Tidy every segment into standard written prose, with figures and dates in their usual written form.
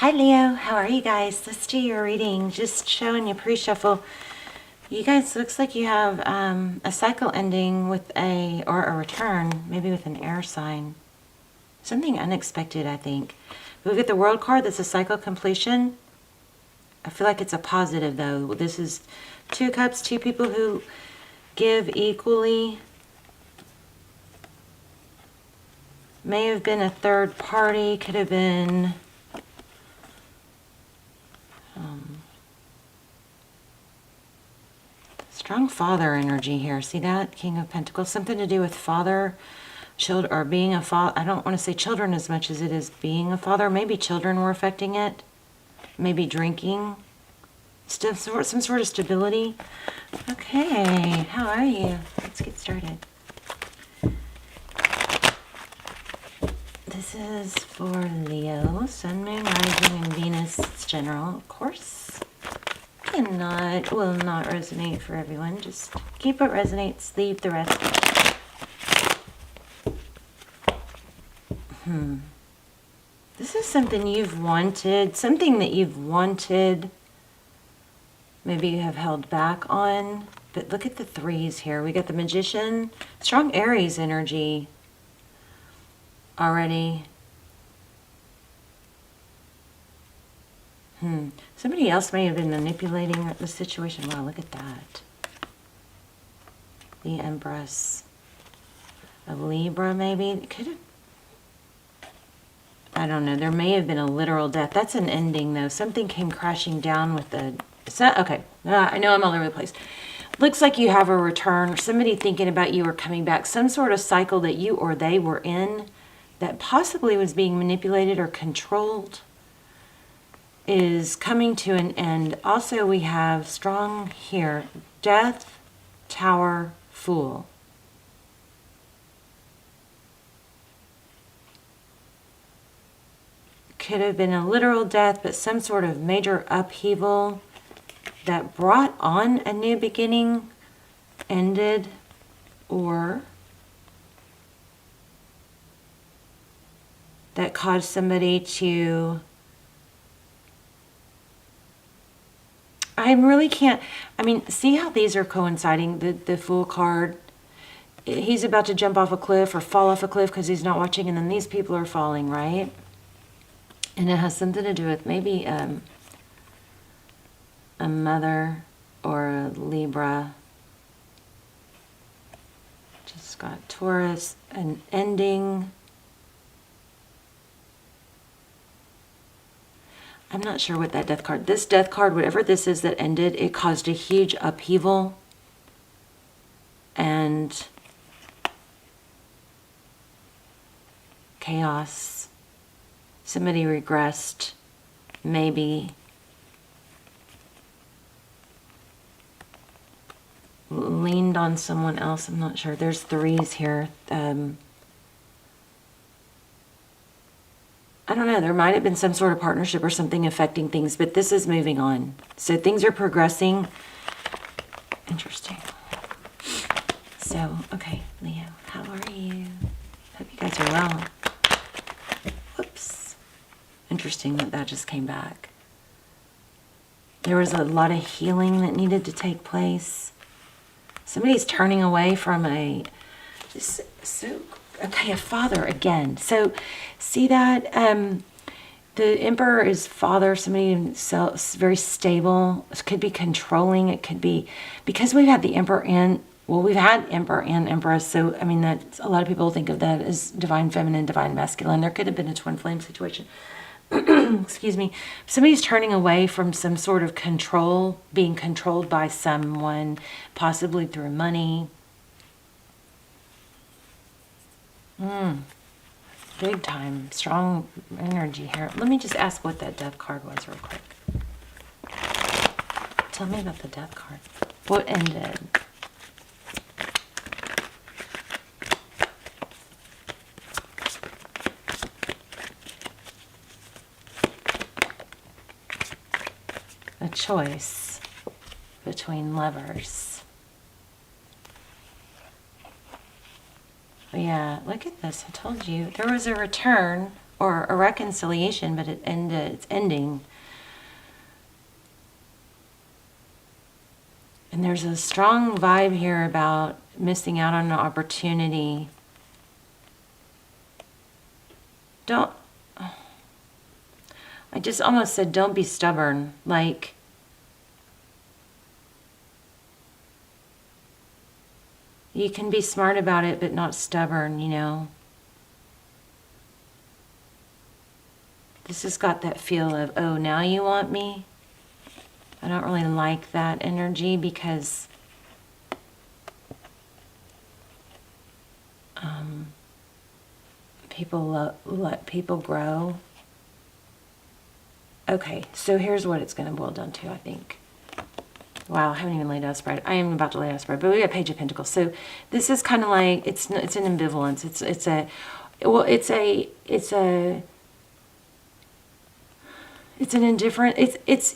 Hi Leo, how are you guys? Let's do your reading. Just showing you pre-shuffle. You guys, looks like you have a cycle ending with a return, maybe with an air sign. Something unexpected, I think. We get the World card, that's a cycle completion. I feel like it's a positive though. This is 2 cups, 2 people who give equally. May have been a third party, could have been strong father energy here. See that? King of Pentacles. Something to do with father, children, or being a father. I don't want to say children as much as it is being a father. Maybe children were affecting it. Maybe drinking. Still some sort of stability. Okay, how are you? Let's get started. This is for Leo, Sun, Moon, Rising, and Venus. It's general, of course. Will not resonate for everyone. Just keep what resonates, leave the rest. This is something you've wanted, something that you've wanted. Maybe you have held back on. But look at the 3s here. We got the Magician, strong Aries energy already. Somebody else may have been manipulating the situation. Wow, look at that. The Empress of Libra, maybe. Could have. I don't know. There may have been a literal death. That's an ending, though. Something came crashing down with the. It's not, okay. I know I'm all over the place. Looks like you have a return. Somebody thinking about you or coming back. Some sort of cycle that you or they were in that possibly was being manipulated or controlled is coming to an end. Also, we have strong here, Death, Tower, Fool. Could have been a literal death, but some sort of major upheaval that brought on a new beginning, ended, or that caused somebody to... I really can't, I mean, see how these are coinciding, the Fool card. He's about to jump off a cliff or fall off a cliff because he's not watching, and then these people are falling, right? And it has something to do with maybe a mother or a Libra. Just got Taurus, an ending. I'm not sure what that death card, this death card, whatever this is that ended, it caused a huge upheaval and chaos. Somebody regressed, maybe leaned on someone else. I'm not sure. There's 3s here. I don't know, there might have been some sort of partnership or something affecting things, but this is moving on. So things are progressing. Interesting. So, okay, Leo, how are you? Hope you guys are well. Whoops. Interesting that that just came back. There was a lot of healing that needed to take place. Somebody's turning away from a... Okay, a father again. So, see that? The Emperor is father, somebody very stable. It could be controlling. It could be, because we've had the Emperor and, well, we've had Emperor and Empress. So, I mean, that's, a lot of people think of that as divine feminine, divine masculine. There could have been a twin flame situation. Excuse me. Somebody's turning away from some sort of control, being controlled by someone, possibly through money. Big time. Strong energy here. Let me just ask what that death card was real quick. Tell me about the death card. What ended? A choice between lovers. Yeah, look at this. I told you. There was a return. or a reconciliation, but it's ending. And there's a strong vibe here about missing out on an opportunity. I just almost said, don't be stubborn. Like, you can be smart about it, but not stubborn, you know. This has got that feel of, oh, now you want me? I don't really like that energy because people let people grow. Okay, so here's what it's going to boil down to, I think. Wow, I haven't even laid out a spread. I am about to lay out a spread, but we got Page of Pentacles. So this is kind of like, it's an ambivalence. It's an indifferent,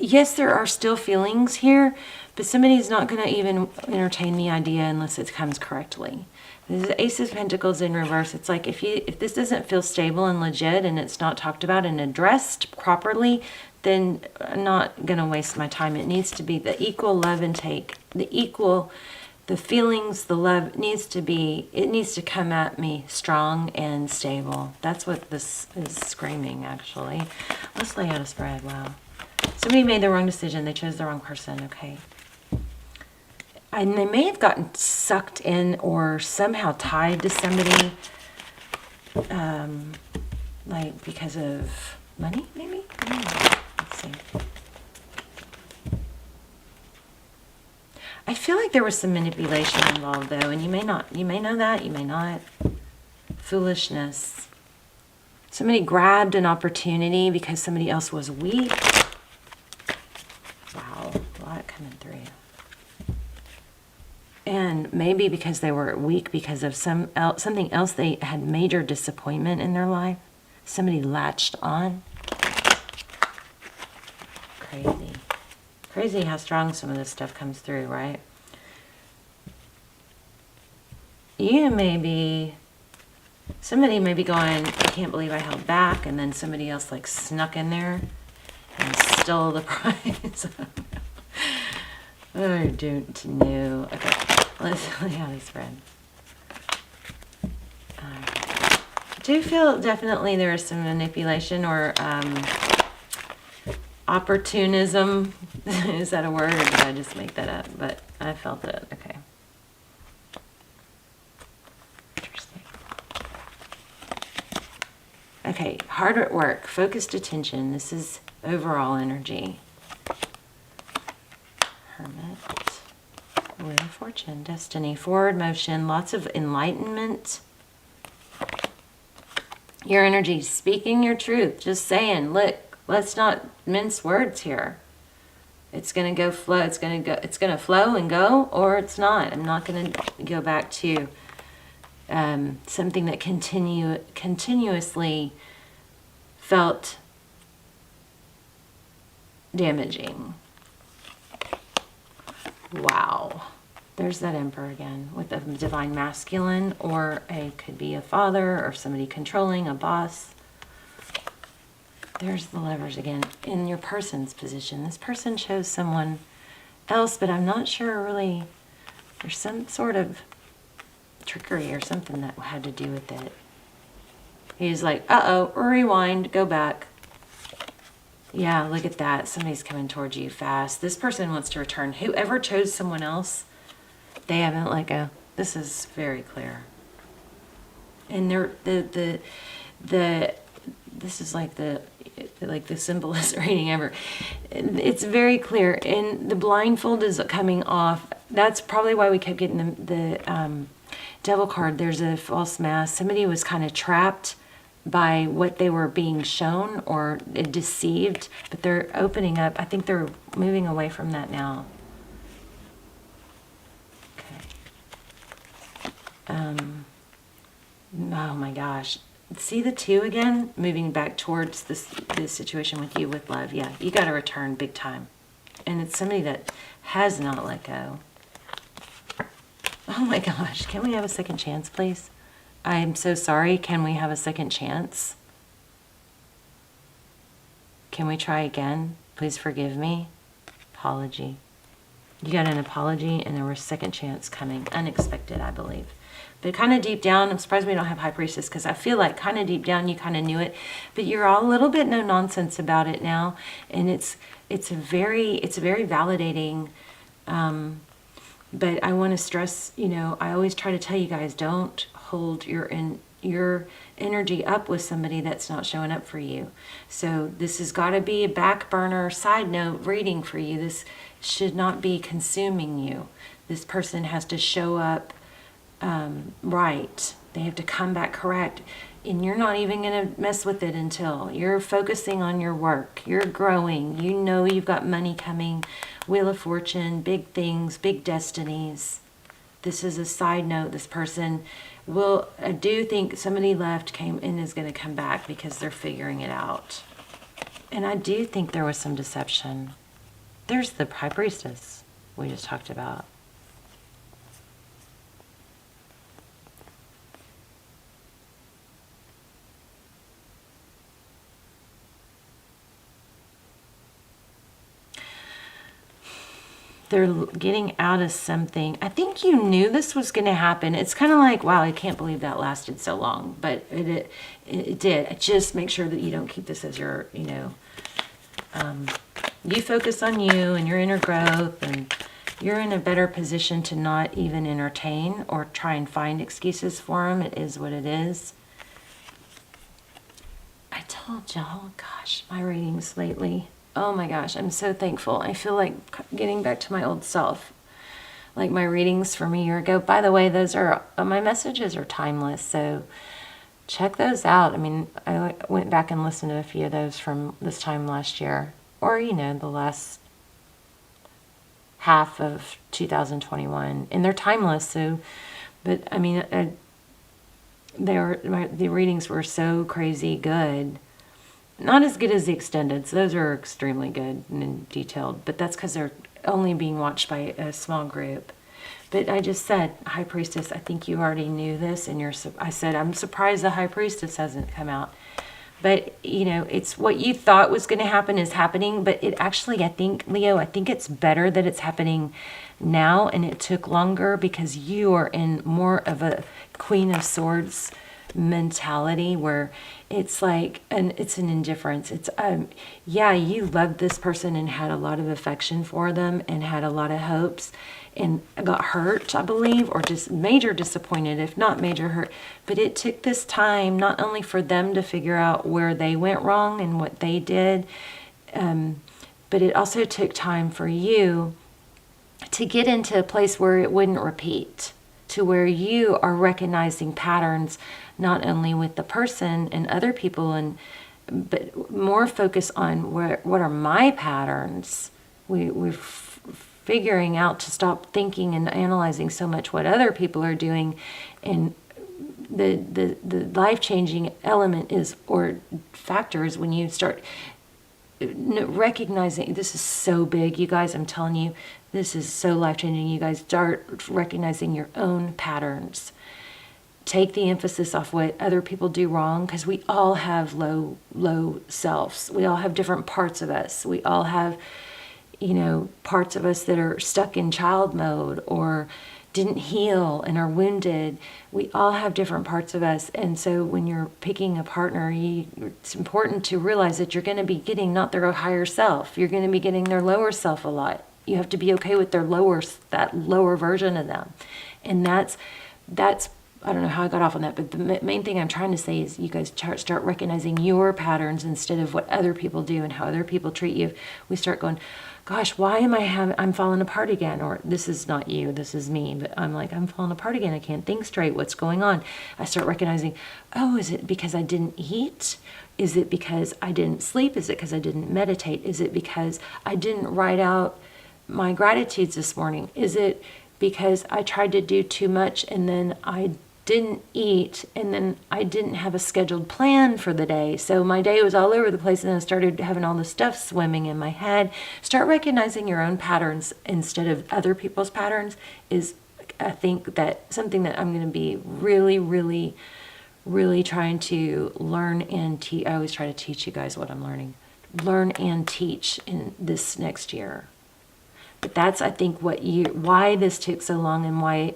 yes, there are still feelings here, but somebody's not going to even entertain the idea unless it comes correctly. This is Ace of Pentacles in reverse. It's like, if this doesn't feel stable and legit and it's not talked about and addressed properly, then I'm not going to waste my time. It needs to be the equal love and take, the feelings, the love it needs to come at me strong and stable. That's what this is screaming, actually. Let's lay out a spread. Wow. Somebody made the wrong decision. They chose the wrong person. Okay. And they may have gotten sucked in or somehow tied to somebody, like because of money, maybe? I don't know. Let's see. I feel like there was some manipulation involved, though, and you may know that, you may not. Foolishness. Somebody grabbed an opportunity because somebody else was weak. Wow, a lot coming through. And maybe because they were weak because of something else, they had major disappointment in their life. Somebody latched on. Crazy. Crazy how strong some of this stuff comes through, right? Somebody may be going, I can't believe I held back, and then somebody else like snuck in there and stole the prize. I don't know. Okay, let's lay out a spread. I do feel definitely there is some manipulation or opportunism. Is that a word, or did I just make that up? But I felt it. Okay. Interesting. Okay, hard at work, focused attention. This is overall energy. Hermit, Wheel of Fortune, Destiny, forward motion, lots of enlightenment. Your energy, speaking your truth, just saying, look, let's not mince words here. It's going to go flow, it's going to flow and go, or it's not. I'm not going to go back to something that continuously felt damaging. Wow. There's that Emperor again with a divine masculine, or could be a father or somebody controlling, a boss. There's the Lovers again in your person's position. This person chose someone else, but I'm not sure really. There's some sort of trickery or something that had to do with it. He's like, uh-oh, rewind, go back. Yeah, look at that. Somebody's coming towards you fast. This person wants to return. Whoever chose someone else, they haven't let go. This is very clear. And this is like the simplest reading ever. It's very clear. And the blindfold is coming off. That's probably why we kept getting the Devil card. There's a false mask. Somebody was kind of trapped by what they were being shown or deceived, but they're opening up. I think they're moving away from that now. Okay. Oh my gosh. See the 2 again? Moving back towards this situation with you with love. Yeah, you got to return big time. And it's somebody that has not let go. Oh my gosh. Can we have a second chance, please? I'm so sorry. Can we have a second chance? can we try again? Please forgive me. Apology. You got an apology, and there was a second chance coming. Unexpected, I believe. But kind of deep down, I'm surprised we don't have High Priestess, because I feel like kind of deep down you kind of knew it, but you're all a little bit no nonsense about it now, and it's very validating. But I want to stress, I always try to tell you guys, don't hold your energy up with somebody that's not showing up for you. So this has got to be a back burner side note reading for you. This should not be consuming you. This person has to show up right. They have to come back correct. And you're not even going to mess with it until you're focusing on your work. You're growing. You know you've got money coming. Wheel of Fortune, big things, big destinies. This is a side note. This person I do think somebody left, came and is going to come back because they're figuring it out. And I do think there was some deception. There's the High Priestess we just talked about. They're getting out of something. I think you knew this was going to happen. It's kind of like, wow, I can't believe that lasted so long. But it did. Just make sure that you don't keep this as your, you focus on you and your inner growth, and you're in a better position to not even entertain or try and find excuses for them. It is what it is. I told y'all, gosh, my readings lately. Oh my gosh, I'm so thankful. I feel like getting back to my old self. Like my readings from a year ago. By the way, those are, my messages are timeless, so check those out. I mean, I went back and listened to a few of those from this time last year. Or, the last half of 2021. And they're timeless, so, but I mean, the readings were so crazy good. Not as good as the extended. So those are extremely good and detailed, but that's because they're only being watched by a small group. But I just said, High Priestess, I think you already knew this, and I said, I'm surprised the High Priestess hasn't come out. But, it's what you thought was going to happen is happening, but it actually, I think, Leo, I think it's better that it's happening now, and it took longer because you are in more of a Queen of Swords mentality where it's like, and it's an indifference. It's yeah, you loved this person and had a lot of affection for them and had a lot of hopes and got hurt, I believe, or just major disappointed, if not major hurt. But it took this time not only for them to figure out where they went wrong and what they did, but it also took time for you to get into a place where it wouldn't repeat, to where you are recognizing patterns not only with the person and other people, but more focus on what are my patterns. We're figuring out to stop thinking and analyzing so much what other people are doing, and the life-changing element is, or factor is, when you start recognizing, this is so big, you guys, I'm telling you, this is so life-changing. You guys start recognizing your own patterns. Take the emphasis off what other people do wrong, because we all have low selves. We all have different parts of us. We all have, parts of us that are stuck in child mode or didn't heal and are wounded. We all have different parts of us. And so when you're picking a partner, it's important to realize that you're going to be getting not their higher self. You're going to be getting their lower self a lot. You have to be okay with that lower version of them. And that's I don't know how I got off on that, but the main thing I'm trying to say is you guys start recognizing your patterns instead of what other people do and how other people treat you. We start going, gosh, why am I'm falling apart again? Or this is not you, this is me. But I'm like, I'm falling apart again. I can't think straight. What's going on? I start recognizing, oh, is it because I didn't eat? Is it because I didn't sleep? Is it because I didn't meditate? Is it because I didn't write out my gratitudes this morning? Is it because I tried to do too much and then I didn't eat, and then I didn't have a scheduled plan for the day, so my day was all over the place, and I started having all this stuff swimming in my head. Start recognizing your own patterns instead of other people's patterns is, I think, that something that I'm going to be really, really, really trying to learn and I always try to teach you guys what I'm learning. learn and teach in this next year. But that's, I think, why this took so long and why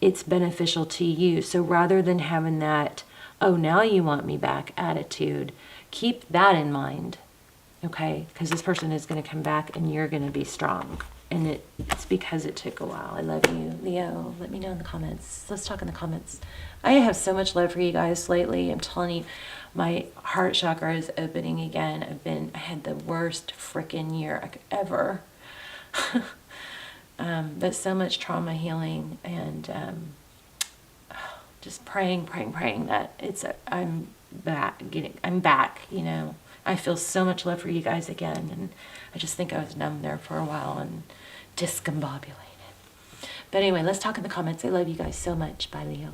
it's beneficial to you. So rather than having that, oh, now you want me back attitude, keep that in mind, okay? Because this person is going to come back and you're going to be strong. And it's because it took a while. I love you, Leo. Let me know in the comments. Let's talk in the comments. I have so much love for you guys lately. I'm telling you, my heart chakra is opening again. I had the worst freaking year I could ever. But so much trauma healing and just praying that I'm back, you know. I feel so much love for you guys again, and I just think I was numb there for a while and discombobulated. But anyway, let's talk in the comments. I love you guys so much. Bye, Leo.